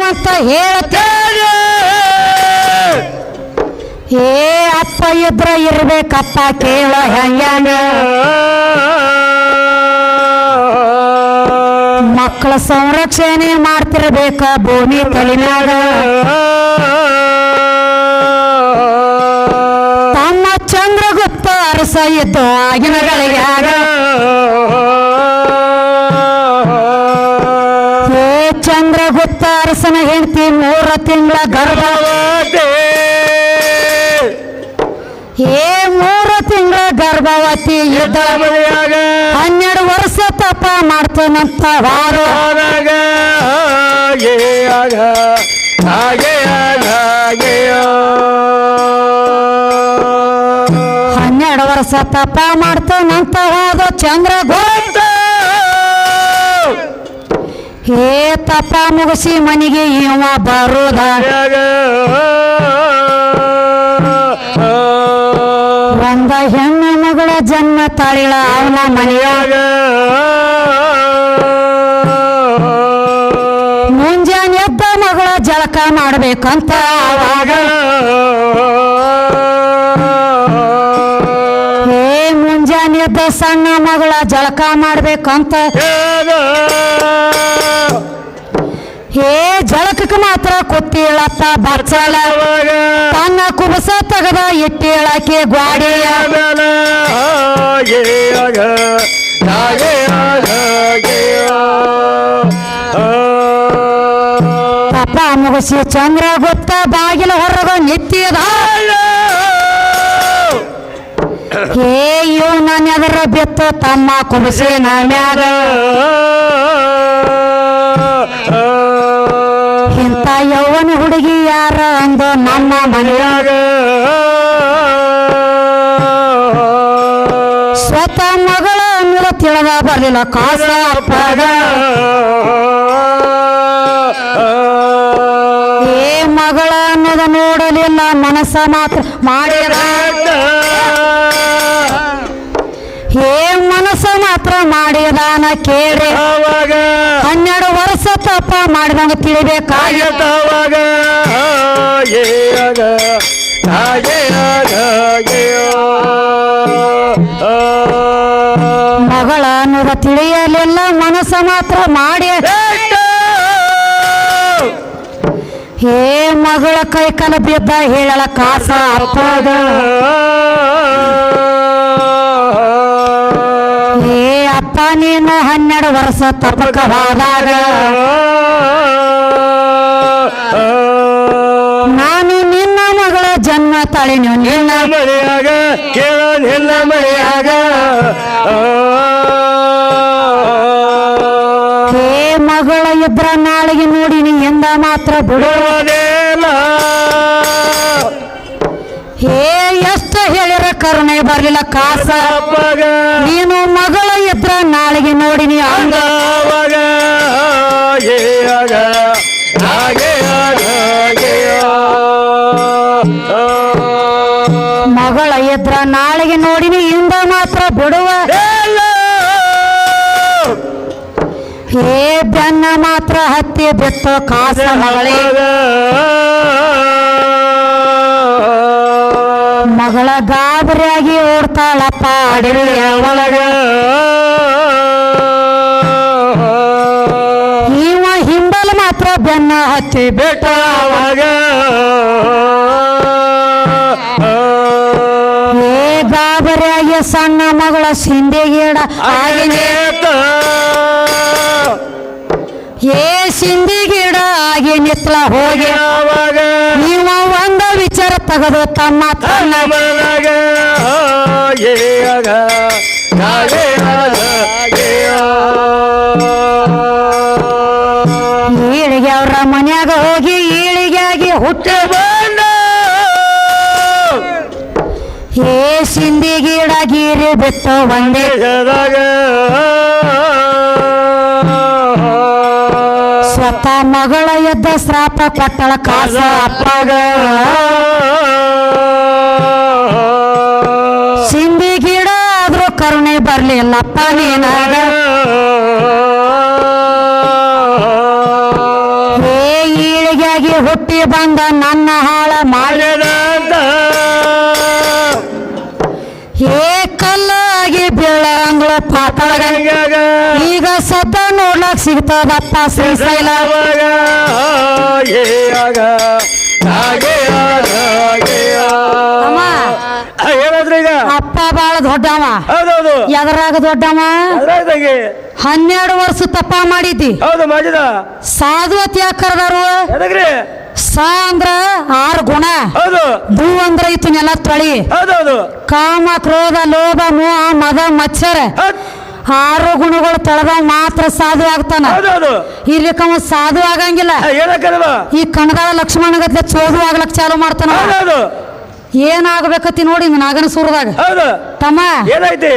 ಅಂತ ಹೇಳ್ತೇನೆ. ಏ ಅಪ್ಪ ಇದ್ರ ಇರ್ಬೇಕಪ್ಪ ಕೇಳ ಹೆಂಗ್ಯಾನ. ಮಕ್ಕಳ ಸಂರಕ್ಷಣೆ ಮಾಡ್ತಿರ್ಬೇಕ ಭೂಮಿ ತಲೆಮ್ಯಾಗ. ತಮ್ಮ ಚಂದ್ರಗುಪ್ತ ಅರಸ ಇದ್ದು ಆಗಿನ ಗಳಿಗ್ಯಾಗ. ಏ ಚಂದ್ರಗುಪ್ತ ಅರಸನ ಹೆಂಡತಿ 3 ತಿಂಗಳ ಗರ್ಭವತಿ. ಏ 3 ತಿಂಗಳ ಗರ್ಭವತಿ ಇದ್ದ 12 ವರ್ಷ ತಪ ಮಾಡ್ತೇನಂತ ವಾರ. 12 ವರ್ಷ ತಪ ಮಾಡ್ತೇನಂತ ಹೋದ ಚಂದ್ರಗುಪ್ತ. ಏ ತಪ ಮುಗಿಸಿ ಮನೆಗೆ ಇವ ಬರುದ. ಒಂದ ಹೆಣ್ಣು ಮಗಳ ಜನ್ಮ ತಾಳಿಳ ಅವನ ಮನೆಯಾಗ. ಮುಂಜಾನೆ ಎದ್ದ ಮಗಳ ಜಳಕ ಮಾಡ್ಬೇಕಂತ ಅವಾಗ. ಏ ಮುಂಜಾನೆ ಎದ್ದ ಸಣ್ಣ ಮಗಳ ಜಳಕ ಮಾಡ್ಬೇಕಂತ. ಏ ಜಳಕಕ್ಕೆ ಮಾತ್ರ ಕೂತೀಳತ್ತ ಬಚ್ಚಲ. ತನ್ನ ಕುಬಸ ತೆಗದ ಇಟ್ಟೇಳಕ್ಕೆ ಗ್ವಾಡಿಯ. 12 ಮುಗಿಸಿ ಚಂದ್ರಗುಪ್ತ ಬಾಗಿಲ ಹೊರಗ ನಿಂತಿದ. ಏ ಇವು ನಾನು ಎದರ ಬಿತ್ತು ತಮ್ಮ ಕುಬಸಿನ ಮ್ಯಾಗ. ಇಂಥ ಯೌವನ ಹುಡುಗಿ ಯಾರ ಅಂದು ನಮ್ಮ ಮನೆಯಾಗ. ಸ್ವತಃ ಮಗಳ ಅನ್ನೋದು ತಿಳಿದ ಬರಲಿಲ್ಲ ಕಾಸ ಅಪ್ಪಗ. ಏ ಮಗಳ ಅನ್ನೋದು ನೋಡಲಿಲ್ಲ ಮನಸ್ಸ ಮಾತ್ರ ಮಾಡಿದ. ಏ ಮನಸ್ಸ ಮಾತ್ರ ಮಾಡಿದಾನ ಕೇಳಿ 12 ವರ್ಷ ತಪ್ಪ ಮಾಡಿದಂಗ ತಿಳಿಬೇಕಾಗಿತ್ತವಾಗ. ಮಗಳ ಅನ್ನೋದು ತಿಳಿಯಲಿಲ್ಲ ಮನಸ್ಸ ಮಾತ್ರ ಮಾಡಿ. ಏ ಮಗಳ ಕೈ ಕಾಲ ಬಿದ್ದ ಹೇಳಲ ಕಾಸ ಅಪ್ಪಗ. ಏ ಅಪ್ಪ ನೀನು 12 ವರ್ಷ ತಪಕ ಹೋದಾಗ ನಾನು ನಿನ್ನ ಮಗಳ ಜನ್ಮ ತಾಳಿನ ನಿನ್ನ ಮನೆಯಾಗ. ನಿನ್ನ ಮನೆಯಾಗ ಏ ಮಗಳ ಇಬ್ಬರ ನಾಳೆಗೆ ನೋಡಿ ನೀ ಎಂದ ಮಾತ್ರ ಬಿಡುವುದೇನ. ಏ ಎಷ್ಟು ಹೇಳಿರ ಕರುಣೆ ಬರ್ಲಿಲ್ಲ ಕಾಸ. ನೀನು ಮಗಳ ಇದ್ರ ನಾಳೆಗೆ ನೋಡಿ ನೀ ಅಂದ. ಮಗಳ ಇದ್ರ ನಾಳೆಗೆ ನೋಡಿ ನೀ ಇಂದ ಮಾತ್ರ ಬಿಡುವ. ಏ ಬೆನ್ನ ಮಾತ್ರ ಹತ್ತಿ ಬಿತ್ತು ಕಾಸ ಮಗಳಿಗೆ. ಮಗಳ ಗಾಬರಿಯಾಗಿ ಓಡ್ತಾಳಪ್ಪ ಅಡವಿಯ ಒಳಗ. ಇವ ಹಿಂಬಲ್ ಮಾತ್ರ ಬೆನ್ನ ಹತ್ತಿ ಬಿಟ್ಟ ಅವಾಗ. ಏ ಗಾಬರಿಯಾಗಿ ಸಣ್ಣ ಮಗಳ ಸಿಂಧಿ ಗಿಡ ಆಗಿನೇ. ಏ ಸಿಂಧಿ ಗಿಡ ಆಗಿ ನಿತ್ಲ ಹೋಗಿ ನೀವು ಒಂದ ವಿಚಾರ ತಗದು ತಮ್ಮ ತನ್ನ ಮನೆಯಾಗ. ಈಳಿಗೆ ಅವ್ರ ಮನ್ಯಾಗ ಹೋಗಿ ಈಳಿಗೆ ಆಗಿ ಹುಟ್ಟ ಬಂದ. ಏ ಸಿಂಧಿ ಗಿಡ ಗೀರಿ ಬಿಟ್ಟು ಒಂದೇ ಸ್ವತಃ ಮಗಳ ಎದ್ದ ಶ್ರಾಪ ಕೊಟ್ಟಳ ಕಾಸ ಅಪ್ಪಗ. ಸಿಂಧಿ ಗಿಡ ಆದ್ರೂ ಕರುಣೆ ಬರ್ಲಿಲ್ಲಪ್ಪ ನೀನಾಗ. ಏ ಈಳ ಹುಟ್ಟಿ ಬಂದ ನನ್ನ ಹಾಳ ಮಾಡಿದಂತ ಏ ಕಲ್ಲಾಗಿ ಬೀಳಂಗ್ಳ ಪಾತಾಳ ಈಗ ಸದ್ದ ನೋಡ್ಲಕ್ ಸಿಗ್ತದಪ್ಪ ಶ್ರೀಶೈಲ ಅಮ್ಮ ಹೇಳದ್ರಿ ಈಗ ಅಪ್ಪ ಬಾಳ ದೊಡ್ಡವ ಹೌದೌದು ಎದರಾಗ ದೊಡ್ಡವ 12 ವರ್ಷ ತಪ್ಪ ಮಾಡಿದ್ದಿ ಹೌದು ಮಾಡಿದ ಸಾಧುವತ್ ಯಾಕೆ ಕರೆದಾರು ಎದಗ್ರಿ ಸ ಅಂದ್ರ 6 ಗುಣ ಹೌದು ಭೂ ಅಂದ್ರ ಇತ್ತು ನೆಲ ತೊಳಿ ಹೌದೌದು ಕಾಮ ಕ್ರೋಧ ಲೋಭ ಮೋಹ ಮದ ಮತ್ಸರ 6 ಗುಣಗಳು ತೊಳೆದ ಮಾತ್ರ ಸಾಧು ಆಗ್ತಾನ ಹೌದೌದು ಇರ್ಲಿಕ್ಕ ಸಾಧು ಆಗಂಗಿಲ್ಲ ಏನಕ್ಕಲ್ವ ಈ ಕಣದಾಳ ಲಕ್ಷ್ಮಣಗತ್ಲೆ ಚೋದು ಆಗ್ಲಕ್ ಚಾಲು ಮಾಡ್ತಾನ ಹೌದೌದು ಏನಾಗಬೇಕತಿ ನೋಡಿ ನಾಗನ ಸೂರದಾಗ ಹೌದು ತಮ್ಮ ಏನೈತಿ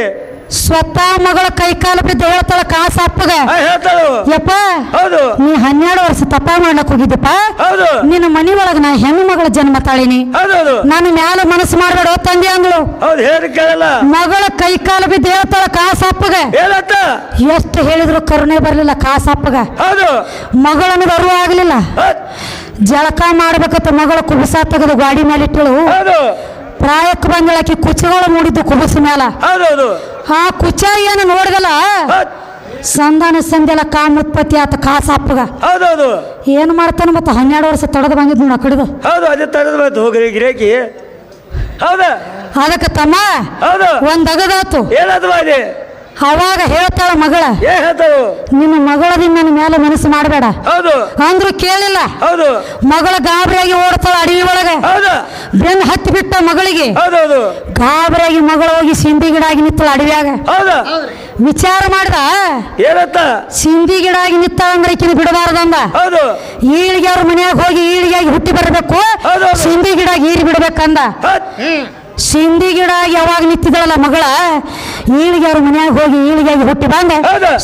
ಸ್ವತಃ ಮಗಳ ಕೈಕಾಲ ಬಿದ್ದು ಹೇಳ್ತಾಳ ಕಾಸ ಅಪ್ಪಗ ಹೇಳ್ತಾಳು ಯಪ್ಪ ಹೌದು ನೀ 12 ವರ್ಷ ತಪ್ಪ ಮಾಡ್ಲಕ್ ಹೋಗಿದ್ದಪ್ಪ ಹೌದು ನಿನ್ನ ಮನಿ ಒಳಗ ನಾ ಹೆಣ್ಣು ಮಗಳ ಜನ್ಮ ತಾಳಿನಿ ಹೌದೌದು ನಾನು ಮ್ಯಾಲ ಮನಸ್ಸು ಮಾಡ್ಬೇಡ ತಂದೆ ಅಂದ್ಳು ಹೌದು ಹೇಳಿ ಕೇಳಲ್ಲ ಮಗಳ ಕೈಕಾಲ ಬಿದ್ದು ಹೇಳ್ತಾಳ ಕಾಸ ಅಪ್ಪಗ ಹೇಳತ್ತ ಎಷ್ಟು ಹೇಳಿದ್ರು ಕರುಣೆ ಬರ್ಲಿಲ್ಲ ಕಾಸ ಅಪ್ಪಗ ಹೌದು ಮಗಳನ್ನ ಅರಿವು ಆಗ್ಲಿಲ್ಲ ಜಳಕ ಮಾಡ್ಬೇಕತ್ತ ಮಗಳ ಕುಬಸ ತೆಗೆದು ಗಾಡಿ ಮೇಲೆ ಇಟ್ಟಳು ಹೌದು ಪ್ರಾಯಕ್ಕೆ ಬಂದಳಕಿ ಕುಚ್ಚಗಳು ಮೂಡಿದ್ದು ಕುಬಸ ಮ್ಯಾಲ ಹೌದೌದು ಆ ಕುಚ್ಚ ಏನು ನೋಡಿದಲ್ಲ ಸಂಧಾನ ಸಂದೆಲ್ಲ ಕಾಮ ಉತ್ಪತ್ತಿ ಆತ ಕಾಸ ಅಪ್ಪಗ ಹೌದೌದು ಏನ್ ಮಾಡ್ತಾನ ಮತ್ತ 12 ವರ್ಷ ತಡದ ಬಂದಿದ್ ನೋಡ ಕಡಿದು ಹೌದು ಅದೇ ತಡದ ಬಂತು ಹೋಗ್ರಿ ಗಿರಾಕಿ ಹೌದಾ ಅದಕ್ಕೆ ತಮ್ಮ ಹೌದು ಒಂದ್ ಅಗದಾತು ಏನಾದ್ರು ಅದೇ ಅವಾಗ ಹೇಳ್ತಾಳ ಮಗಳ ಏನ್ ಹೇಳ್ತಾಳು ನಿನ್ನ ಮಗಳದಿಂದ ನನ್ನ ಮೇಲೆ ಮನಸ್ಸು ಮಾಡಬೇಡ ಹೌದು ಅಂದ್ರು ಕೇಳಿಲ್ಲ ಹೌದು ಮಗಳ ಗಾಬರಿಯಾಗಿ ಓಡ್ತಾಳ ಅಡವಿ ಒಳಗೆ ಹೌದಾ ಬೆನ್ನು ಹತ್ತಿ ಬಿಟ್ಟ ಮಗಳಿಗೆ ಹೌದೌದು ಗಾಬರಿಯಾಗಿ ಮಗಳು ಹೋಗಿ ಸಿಂಧಿ ಗಿಡ ಆಗಿ ನಿತ್ತಳ ಅಡವಿಯಾಗ ಹೌದಾ ವಿಚಾರ ಮಾಡ್ದ ಏನಂತ ಸಿಂಧಿ ಗಿಡ ಆಗಿ ನಿತ್ತಾಳ ಅಂದ್ರೆ ಈಕಿನ ಬಿಡಬಾರ್ದಂದ ಹೌದು ಈಳಿಗೆ ಅವ್ರ ಮನ್ಯಾಗ ಹೋಗಿ ಈಳಿಗಾಗಿ ಹುಟ್ಟಿ ಬರಬೇಕು ಸಿಂಧಿ ಗಿಡ ಈರಿ ಬಿಡ್ಬೇಕಂದ ಸಿಂಧಿ ಗಿಡ ಯಾವಾಗ ನಿಂತಿದ್ದಳಲ್ಲ ಮಗಳ ಈಳಿಗೆ ಅವ್ರ ಮನ್ಯಾಗ ಹೋಗಿ ಈಳಿಗಾಗಿ ಹುಟ್ಟಿ ಬಂದ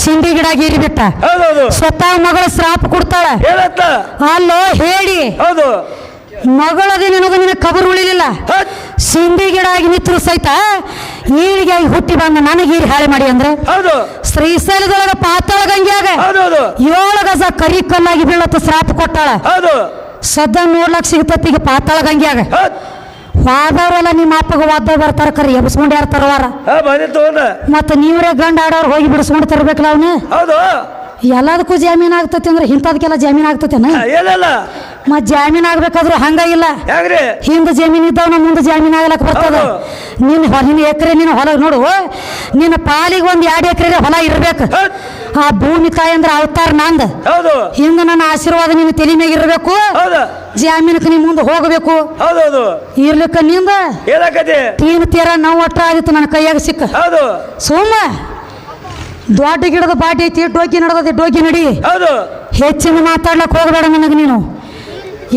ಸಿಂಧಿ ಗಿಡ ಗೀರಿ ಬಿಟ್ಟ ಸ್ವತಃ ಮಗಳ ಶ್ರಾಪ ಕೊಡ್ತಾಳ ಅಲ್ಲೋ ಹೇಳಿ ಹೌದು ಮಗಳದಿ ನಿನಗೂ ನಿನಗೆ ಕಬರ್ ಉಳಿಲಿಲ್ಲ ಸಿಂಧಿ ಗಿಡ ಆಗಿ ನಿಂತರು ಸಹಿತ ಈಳಿಗಾಗಿ ಹುಟ್ಟಿ ಬಂದ ನನಗೆ ಈರಿ ಹಾಳೆ ಮಾಡಿ ಅಂದ್ರೆ ಶ್ರೀಶೈಲದೊಳಗ ಪಾತಾಳ ಗಂಗ್ಯಾಗ 7 ಗಜ ಕರಿ ಕಲ್ಲಾಗಿ ಬೀಳತ್ತ ಶ್ರಾಪ ಕೊಟ್ಟಾಳ ಸದ್ದ ನೋಡ್ಲಕ್ ಸಿಗ್ತತಿ ಈಗ ಪಾತಾಳ ಗಂಗ್ಯಾಗ ವಾದವ್ರೆಲ್ಲ ನಿಮ್ಮ ಅಪ್ಪಗ ವಾದ ಬರ್ತಾರ ಕರಿ ಎಬ್ಸ್ಕೊಂಡು ಯಾರು ತರವಾರ ಮತ್ತ ನೀವ್ರೇ ಗಂಡ ಆಡೋರು ಹೋಗಿ ಬಿಡಿಸ್ಕೊಂಡು ತರ್ಬೇಕಲ್ಲ ಅವನು ಎಲ್ಲದಕ್ಕೂ ಜಾಮೀನ್ ಆಗ್ತತಿ ಅಂದ್ರೆ ಇಂಥದಕ್ಕೆಲ್ಲ ಜಾಮೀನ್ ಆಗ್ತತೇನ ಮತ್ ಜಾಮೀನ್ ಆಗ್ಬೇಕಾದ್ರು ಹಂಗ ಇಲ್ಲ ಹಿಂದ ಜಮೀನ್ ಇದ್ದವನ ಮುಂದೆ ಜಾಮೀನ್ ಆಗ್ಲಕ್ ಬರ್ತದ ನಿನ್ನ ಎಕರೆ ನಿನ್ನ ಹೊಲ ನೋಡು ನಿನ್ನ ಪಾಲಿಗೆ 1-2 ಎಕರೆ ಹೊಲ ಇರ್ಬೇಕು ಆ ಭೂಮಿ ತಾಯಿ ಅಂದ್ರೆ ಅವತಾರ ನಂದ ಹಿಂದ ನನ್ನ ಆಶೀರ್ವಾದ ನಿನ್ನ ತಲೆ ಮ್ಯಾಗ ಇರ್ಬೇಕು ಜಾಮೀನಕ್ಕೆ ನೀ ಮುಂದೆ ಹೋಗಬೇಕು ಇರ್ಲಿಕ್ಕ ನಿಂದ ತೀರ ನಾವು ಒಟ್ಟ ಆಗಿತ್ತು ನನ್ನ ಕೈಯಾಗ ಸಿಕ್ಕ ಸುಮ್ಮ ದೊಡ್ಡ ಗಿಡದ ಬಾಟಿ ಐತಿ ಡೋಕಿ ನಡದತಿ ಡೋಕಿ ನಡಿ ಹೆಚ್ಚಿನ ಮಾತಾಡ್ಲಕ್ ಹೋಗಬೇಡ ನನಗೆ ನೀನು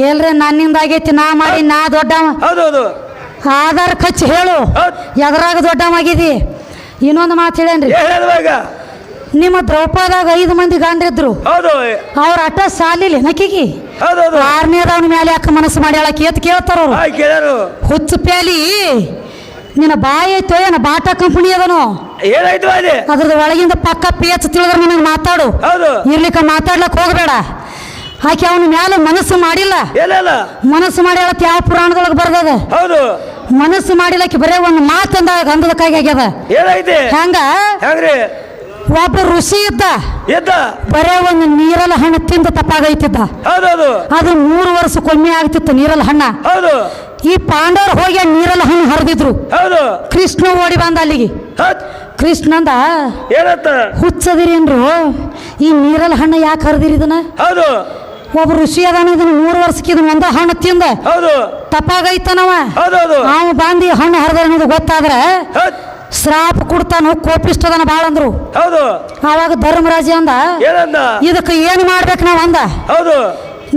ಎಲ್ರೆ ನನ್ನಿಂದ ಆಗೈತಿ ನಾ ಮಾಡಿ ನಾ ದೊಡ್ಡವ ಆಧಾರ್ ಖರ್ಚು ಹೇಳು ಎದರಾಗ ದೊಡ್ಡವಾಗಿದಿ ಇನ್ನೊಂದು ಮಾತು ಹೇಳೇನ್ರಿ ನಿಮ್ಮ ದ್ರೌಪದಾಗ 5 ಮಂದಿ ಗಂಡ್ರಿದ್ರು ಅವ್ರ ಅಟ್ಟ ಸಾಲಿಲ್ಲ ನಕಿಗಿ 6ನೇದವನ ಮೇಲೆ ಯಾಕೆ ಮನಸ್ಸು ಮಾಡಿ ಹೇಳಕ್ಕೆ ಎತ್ ಕೇಳ್ತಾರ ಅವ್ರು ಹುಚ್ಚು ಪ್ಯಾಲಿ ನಿನ್ನ ಬಾಯಿ ಐತೋ ಏನ ಬಾಟಾ ಕಂಪನಿ ಅದನು ಅದ್ರದ್ದು ಒಳಗಿಂದ ಪಕ್ಕ ಪೇಚ್ ತಿಳಿದ್ರೆ ನನಗೆ ಮಾತಾಡು ಇರ್ಲಿಕ್ಕ ಮಾತಾಡ್ಲಕ್ ಹೋಗಬೇಡ ಆಕೆ ಅವನ ಮ್ಯಾಲ ಮನಸ್ಸು ಮಾಡಿಲ್ಲ ಮನಸ್ಸು ಮಾಡಿ ಹೇಳತ್ ಯಾವ ಪುರಾಣದೊಳಗೆ ಬರ್ದದ ಮನಸ್ಸು ಮಾಡಿಲಕ್ಕೆ ಬರೇ ಒಂದು ಮಾತಂದ ಗಂಧದ ಕೈಗೆ ಆಗ್ಯದ ಹೆಂಗ ಒಬ್ಬ ಋಷಿ ಇದ್ದ ಬರೇ ಒಂದು ನೀರಲ ಹಣ್ಣು ತಿಂದು ತಪ್ಪಾಗೈತಿದ್ದ ಅದು 3 ವರ್ಷಕ್ಕೊಮ್ಮೆ ಆಗ್ತಿತ್ತು ನೀರಲ ಹಣ್ಣ ಈ ಪಾಂಡವರು ಹೋಗಿ ನೀರಲ ಹಣ್ಣು ಹರಿದಿದ್ರು ಕೃಷ್ಣ ಓಡಿ ಬಂದ ಅಲ್ಲಿಗೆ ಕೃಷ್ಣಂದ ಹುಚ್ಚದಿರೇನ್ರು ಈ ನೀರಲ ಹಣ್ಣು ಯಾಕೆ ಹರಿದಿರಿ ಇದನ್ನ ಒಬ್ಬ ಋಷಿ ಅದಾನ ಇದನ್ನ 3 ವರ್ಷಕ್ಕೆ ಇದನ್ನ ಒಂದ ಹಣ್ಣು ತಿಂದ ತಪ್ಪಾಗೈತನವ ಅವ ಬಂದು ಹಣ್ಣು ಹರಿದ ಅನ್ನೋದು ಗೊತ್ತಾದ್ರೆ ಶ್ರಾಪ ಕೊಡ್ತಾನು ಕೋಪಿಷ್ಟದನ ಬಾಳ ಅಂದ್ರು ಅವಾಗ ಧರ್ಮರಾಜ ಅಂದ ಇದಕ್ಕೆ ಏನ್ ಮಾಡ್ಬೇಕು ನಾವ್ ಅಂದ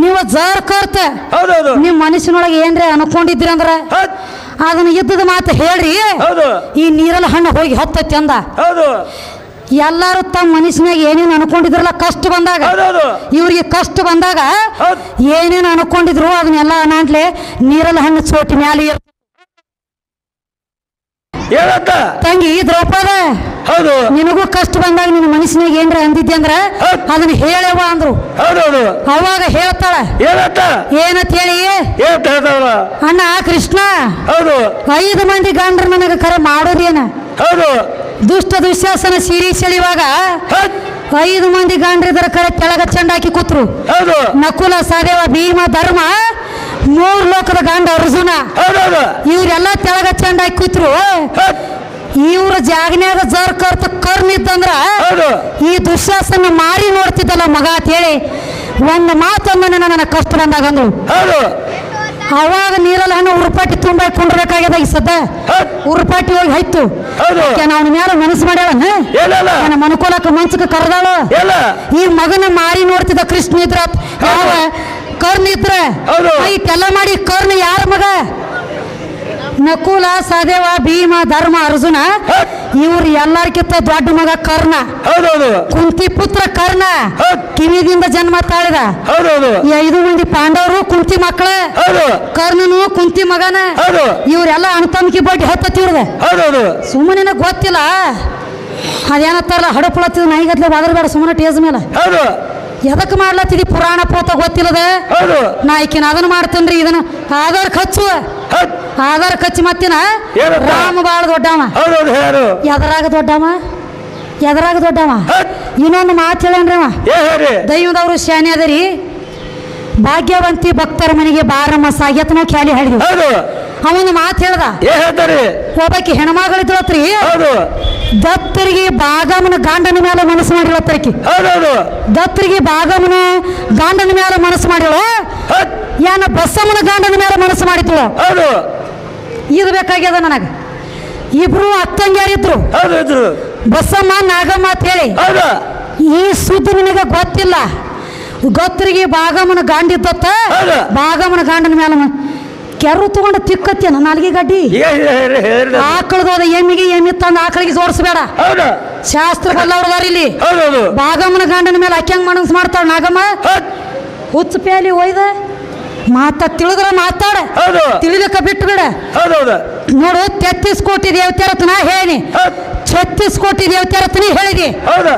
ನೀವು ಜರ್ ಕರ್ತ ನಿಮ್ ಮನಸ್ಸಿನೊಳಗೆ ಏನ್ರಿ ಅನ್ಕೊಂಡಿದ್ರಿ ಅಂದ್ರ ಅದನ್ನ ಇದ್ದದ ಮಾತು ಹೇಳ್ರಿ ಈ ನೀರಲ್ಲ ಹಣ್ಣು ಹೋಗಿ ಹತ್ತೈತಿ ಅಂದ ಎಲ್ಲಾರು ತಮ್ಮ ಮನಸ್ಸಿನಾಗ ಏನೇನು ಅನ್ಕೊಂಡಿದ್ರಲ್ಲ ಕಷ್ಟ ಬಂದಾಗ ಇವ್ರಿಗೆ ಕಷ್ಟ ಬಂದಾಗ ಏನೇನು ಅನ್ಕೊಂಡಿದ್ರು ಅದನ್ನೆಲ್ಲ ಅನಾಂಟ್ಲೆ ನೀರಲ್ಲ ಹಣ್ಣು ಚೋಟಿ ಮ್ಯಾಲೆ ಏನಂತ ತಂಗಿ ದ್ರೌಪದ ಹೌದು ನಿನಗೂ ಕಷ್ಟ ಬಂದಾಗ ನಿನ್ನ ಮನಸ್ಸಿನಾಗ ಏನ್ರ ಅಂದಿದ್ದೆ ಅಂದ್ರ ಅದನ್ನ ಹೇಳವ ಅಂದ್ರು. ಹೌದೌದು ಅವಾಗ ಹೇಳ್ತಾಳ ಏನಂತ ಏನಂತ ಹೇಳಿ ಏನಂತ ಹೇಳ್ತಾವಲ್ಲ ಅಣ್ಣ ಕೃಷ್ಣ ಹೌದು 5 ಮಂದಿ ಗಂಡ್ರ ನನಗ ಕರೆ ಮಾಡೋದೇನ ಹೌದು ದುಷ್ಟ ದುಶ್ಯಾಸನ ಸಿರಿ ಸೆಳಿವಾಗ 5 ಮಂದಿ ಗಂಡ್ರಿದರ ಕರೆ ತೆಳಗ ಚಂಡ ಹಾಕಿ ಕೂತ್ರು. ಹೌದು ನಕುಲ ಸಹದೇವ ಭೀಮ ಧರ್ಮ 3 ಲೋಕದ ಗಂಡ ಅರ್ಜುನ ಹೌದೌದು ಇವ್ರೆಲ್ಲ ತೆಳಗ ಚಂಡ ಹಾಕಿ ಕೂತ್ರು. ಇವ್ರ ಜಾಗನ್ಯಾಗ ಜರ್ ಕರ್ತ ಕರ್ನಿದ್ದಂದ್ರ ಹೌದು ಈ ದುಶ್ಯಾಸನ ಮಾರಿ ನೋಡ್ತಿದ್ದಲ್ಲ ಮಗ ಅಂತ ಹೇಳಿ ಒಂದು ಮಾತನ್ನ ನನ್ನ ಕಷ್ಟ ಬಂದಾಗ ಅಂದ್ರು. ಹೌದು ಅವಾಗ ನೀರಲ್ಲಿ ಹಣ್ಣು ಉರುಪಾಟಿ ತುಂಬ ಕೊಂಡ್ಬೇಕಾಗ್ಯದ ಈ ಸದ್ದ ಉರುಪಾಟಿ ಹೋಗಿ ಹೋಯ್ತು. ಹೌದು ಅವನ ಮೇಲೆ ಮನಸ್ಸು ಮಾಡ್ಯಾಳ ಏನಲ್ಲ ನನ್ನ ಮನ್ಕೊಲಕ ಮನ್ಸಕ್ಕೆ ಕರೆದಾಳು. ಎಲ್ಲ ಈ ಮಗನ ಮಾರಿ ನೋಡ್ತಿದ್ದ ಕೃಷ್ಣ ಇದ್ರ ಯಾವ ಕರ್ಣ ಇದ್ರ ಹೌದು. ಇಟ್ಟೆಲ್ಲ ಮಾಡಿ ಕರ್ಣ ಯಾರ ಮಗ ನಕುಲ ಸಹದೇವ ಭೀಮ ಧರ್ಮ ಅರ್ಜುನ ಇವ್ರು ಎಲ್ಲಾರ್ಕಿಂತ ದೊಡ್ಡ ಮಗ ಕರ್ಣ. ಹೌದೌದು ಕುಂತಿ ಪುತ್ರ ಕರ್ಣ ಕಿವಿದಿಂದ ಜನ್ಮ ತಾಳಿದ. ಹೌದೌದು ಈ 5 ಮಂದಿ ಪಾಂಡವರು ಕುಂತಿ ಮಕ್ಕಳ ಹೌದು ಕರ್ಣನು ಕುಂತಿ ಮಗನ ಹೌದು ಇವ್ರೆಲ್ಲ ಅಣ್ತಂಬಕಿ ಬಡ್ಡಿ ಹತ್ತಿವ್ರದ ಹೌದೌದು ಸುಮ್ಮನೆ ಗೊತ್ತಿಲ್ಲ ಅದೇನತ್ತಾರಲ್ಲ ಹಡಪಳತ್ತಿದ್ ನಾಯಿಗತ್ಲೆ ಬಾದ್ರಬೇಡ ಸುಮ್ಮನೆ ಟೇಜ್ ಮೇಲೆ ಹೌದು ಎದಕ್ ಮಾಡ್ಲತ್ತಿದಿ ಪುರಾಣ ಪೋತ ಗೊತ್ತಿಲ್ಲದ ಹೌದು ನಾ ಈಕಿನ ಅದನ್ನ ಮಾಡ್ತೇನ್ರಿ ಇದನ್ನ ಆಧಾರ್ ಖರ್ಚು ಆಧಾರ್ ಖರ್ಚು ಮತ್ತಿನ ಏನಂತ? ರಾಮ ಬಾಳ ದೊಡ್ಡವ ಹೌದೌದು ಯಾರು ಎದರಾಗ ದೊಡ್ಡವ ಎದರಾಗ ದೊಡ್ಡವ ಇನ್ನೊಂದು ಮಾತು ಹೇಳೇನ್ರಿ ಅವ ಹೇಳಿ ದೈವದವರು ಶಾನೆ ಅದರಿ ಭಾಗ್ಯವಂತಿ ಭಕ್ತರ ಮನೆಗೆ ಬಾರಮ್ಮ ಸಾಗ್ಯತನ ಖ್ಯಾಲಿ ಹೇಳಿದ್ವಿ. ಹೌದು ಅವನು ಮಾತು ಹೇಳ್ದ ಹೇಳ್ತಾರೆ ಒಬ್ಬಾಕಿ ಹೆಣ್ಮಗಳಿದ್ಳತ್ರಿ ಹೌದು ದತ್ತರಿಗೆ ಬಾಗಮನ ಗಾಂಡನ ಮೇಲೆ ಮನಸ್ಸು ಮಾಡಿಳತ್ತರಿಕಿ ಹೌದೌದು ದತ್ತರಿಗೆ ಬಾಗಮನ ಗಾಂಡನ ಮೇಲೆ ಮನಸ್ಸು ಮಾಡಿಳು ಯಾನ ಬಸಮ್ಮನ ಗಾಂಡನ ಮೇಲೆ ಮನಸ್ಸು ಮಾಡಿದ್ಳು. ಹೌದು ಇದು ಬೇಕಾಗ್ಯದ ನನಗೆ. ಇಬ್ರು ಅತ್ತಂಗ್ಯಾರಿದ್ರು ಹೌದು ಇದ್ರು ಬಸಮ್ಮ ನಾಗಮ್ಮ ಅಂತ ಹೇಳಿ. ಹೌದಾ ಈ ಸುದ್ದಿ ನಿನಗೆ ಗೊತ್ತಿಲ್ಲ. ಗೊತ್ತರಿಗೆ ಬಾಗಮನ ಗಾಂಡಿದ್ದತ್ತ ಹೌದು. ಬಾಗಮನ ಗಾಂಡನ ಮೇಲೆ ಕೆರು ತಗೊಂಡು ತಿಕ್ಕತ್ತೇನ ನಾಲ್ಗೆ ಗಡ್ಡಿ ಹೇಳಿ ಆಕಳದೋದ ಎಮ್ಮಿಗೆ ತಂದು ಆಕಳಿಗೆ ಜೋಡಿಸ್ಬೇಡ. ಹೌದಾ ಶಾಸ್ತ್ರ ಬಲ್ಲವ್ರದಾರ ಇಲ್ಲಿ. ಹೌದೌದು ಬಾಗಮ್ಮನ ಗಂಡನ ಮೇಲೆ ಅಕ್ಯಂಗ್ ಮನಸ್ ಮಾಡ್ತಾಳ ನಾಗಮ್ಮ ಹುಚ್ಚ ಪ್ಯಾಲಿ ಒಯ್ದ ತಿಳಿದ್ರ ಮಾತಾಡ ಹೌದು ತಿಳಿದಕ್ಕ ಬಿಟ್ಟು ಬಿಡ. ಹೌದೌದು ನೋಡು 33 ಕೋಟಿ ದೇವತೆರತ್ನ ಹೇಳಿ 36 ಕೋಟಿ ದೇವತೆರತ್ನ ಹೇಳಿದಿ. ಹೌದಾ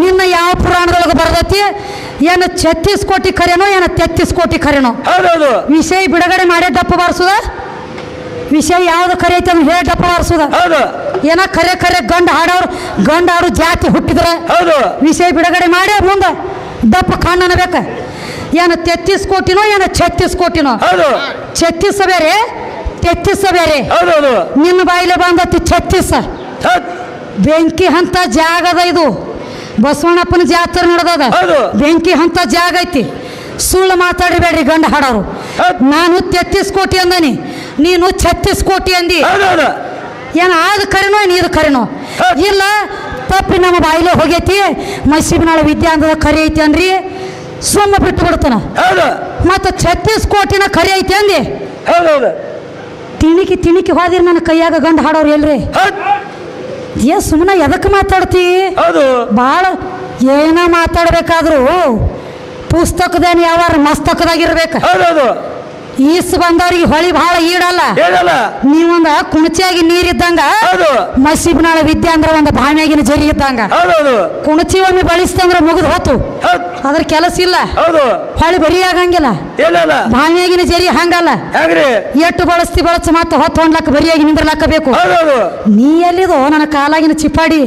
ನಿನ್ನ ಯಾವ ಪುರಾಣದೊಳಗೆ ಬರದತಿ ಏನು 36 ಕೋಟಿ ಖರೇನೋ ಏನು 33 ಕೋಟಿ ಖರೇನೋ ಹೌದೌದು ವಿಷಯ ಬಿಡುಗಡೆ ಮಾಡೇ ಡಪ್ಪ ಬಾರಿಸುದ ವಿಷಯ ಯಾವ್ದು ಖರೆ ಐತೆ ಅದನ್ನ ಹೇಳಿ ಡಪ್ಪ ಬಾರಿಸುದ ಹೌದು ಏನ ಖರೆ ಖರೆ ಗಂಡ ಹಾಡೋ ಜಾತಿ ಹುಟ್ಟಿದ್ರ ಹೌದು ವಿಷಯ ಬಿಡುಗಡೆ ಮಾಡಿ ಮುಂದೆ ದಪ್ಪ ಕಣ್ಣು ಅನ್ನಬೇಕ. ಏನು 33 ಕೋಟಿನೋ ಏನು 36 ಕೋಟಿನೋ ಹೌದು 36 ಬೇರೆ 33 ಬೇರೆ. ಹೌದೌದು ನಿನ್ನ ಬಾಯಿಲೆ ಬಂದತಿ 36 ಬೆಂಕಿ ಹಂತ ಜಾಗದ ಇದು ಬಸವಣ್ಣಪ್ಪನ ಜಾತ್ರೆ ನಡೆದದ ಹೌದು. ಬೆಂಕಿ ಹಂತ ಜಾಗ ಐತಿ. ಸುಳ್ಳು ಮಾತಾಡಬೇಡ್ರಿ ಗಂಡ ಹಾಡೋರು. ನಾನು 33 ಕೋಟಿ ಅಂದನಿ ನೀನು 36 ಕೋಟಿ ಅಂದಿ. ಹೌದೌದು ಏನು ಆದ ಕರೆನೋ ಏನು ಇದು ಕರೆನೋ ಇಲ್ಲ ತಪ್ಪಿ ನಮ್ಮ ಬಾಯಿಲೆ ಹೋಗೈತಿ ಮಸೀಬಿನಾಳ ವಿದ್ಯಾಂಗದ ಕರಿ ಐತಿ ಅನ್ರಿ ಸುಮ್ಮ ಬಿಟ್ಟು ಬಿಡ್ತಾನ. ಹೌದು ಮತ್ತು 36 ಕೋಟಿನ ಕರಿ ಐತಿ ಅಂದಿ ಹೌದೌದು ತಿಣಿಕಿ ಹೋದಿರಿ ನನ್ನ ಕೈಯಾಗ ಗಂಡ ಹಾಡೋರು ಎಲ್ರಿ ಸುಮ್ಮನೆ ಎದಕ್ಕೆ ಮಾತಾಡ್ತಿ ಹೌದು ಭಾಳ ಏನ ಮಾತಾಡ್ಬೇಕಾದ್ರು ಪುಸ್ತಕದೇನು ಯಾವಾರ ಮಸ್ತಕದಾಗಿರ್ಬೇಕು. ಹೌದೌದು ಈಸ್ ಬಂದವ್ರಿಗೆ ಹೊಳಿ ಭಾಳ ಈಡಲ್ಲ. ಹೇಳಲ್ಲ ನೀವೊಂದ ಕುಣಚಿಯಾಗಿ ನೀರಿದ್ದಂಗ ಹೌದು ಮಸೀಬಿನಾಳ ವಿದ್ಯೆ ಅಂದ್ರೆ ಒಂದು ಬಾವಿಯಾಗಿನ ಜರಿ ಇದ್ದಂಗ ಹೌದೌದು ಕುಣಚಿ ಒಮ್ಮೆ ಬಳಸ್ತಂದ್ರೆ ಮುಗಿದು ಹೋತು ಅದ್ರ ಕೆಲಸ ಇಲ್ಲ. ಹೌದು ಹೊಳಿ ಬರಿ ಆಗಂಗಿಲ್ಲ ಹೇಳಲ್ಲ ಬಾವಿಯಾಗಿನ ಜರಿ ಹಂಗಲ್ಲ ಹೆಂಗ್ರಿ ಎಷ್ಟು ಬಳಸಿ ಮತ್ತೆ ಹೊತ್ತು ಹೊಂಡ್ಲಕ್ಕ ಬರಿಯಾಗಿ ನಿಂದ್ರಲಕ್ಕ ಬೇಕು. ಹೌದೌದು ನೀ ಎಲ್ಲಿದೋ ನನ್ನ ಕಾಲಾಗಿನ ಚಿಪ್ಪಾಡಿ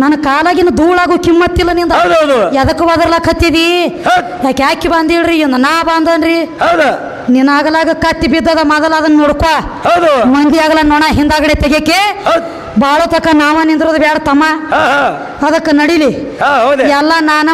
ನನ್ನ ಕಾಲಾಗಿನ ಧೂಳಾಗು ಕಿಮ್ಮತ್ತಿಲ್ಲ ನಿಂದ ಹೌದೌದು ಎದಕ್ಕೆ ಬದರ್ಲಕತ್ತಿದಿ ಯಾಕೆ ಯಾಕೆ ಬಂದಿಳ್ರಿ ನಾ ಬಂದನ್ರಿ ಹೌದಾ ನಿನ್ನಾಗಲಾಗ ಕತ್ತಿ ಬಿದ್ದದ ಮೊದಲ ಅದನ್ನ ನೋಡ್ಕೊ ಹೌದು ಮಂದಿ ಆಗಲ್ಲ ನೋಣ ಹಿಂದಾಗಡೆ ತೆಗೆಕೆ ಬಾಳೋ ತಕ ನಾವ ನಿಂದ್ರದು ಬೇಡ ತಮ್ಮ ಅದಕ್ಕೆ ನಡಿಲಿ ಹೌದೇ ಎಲ್ಲ ನಾನ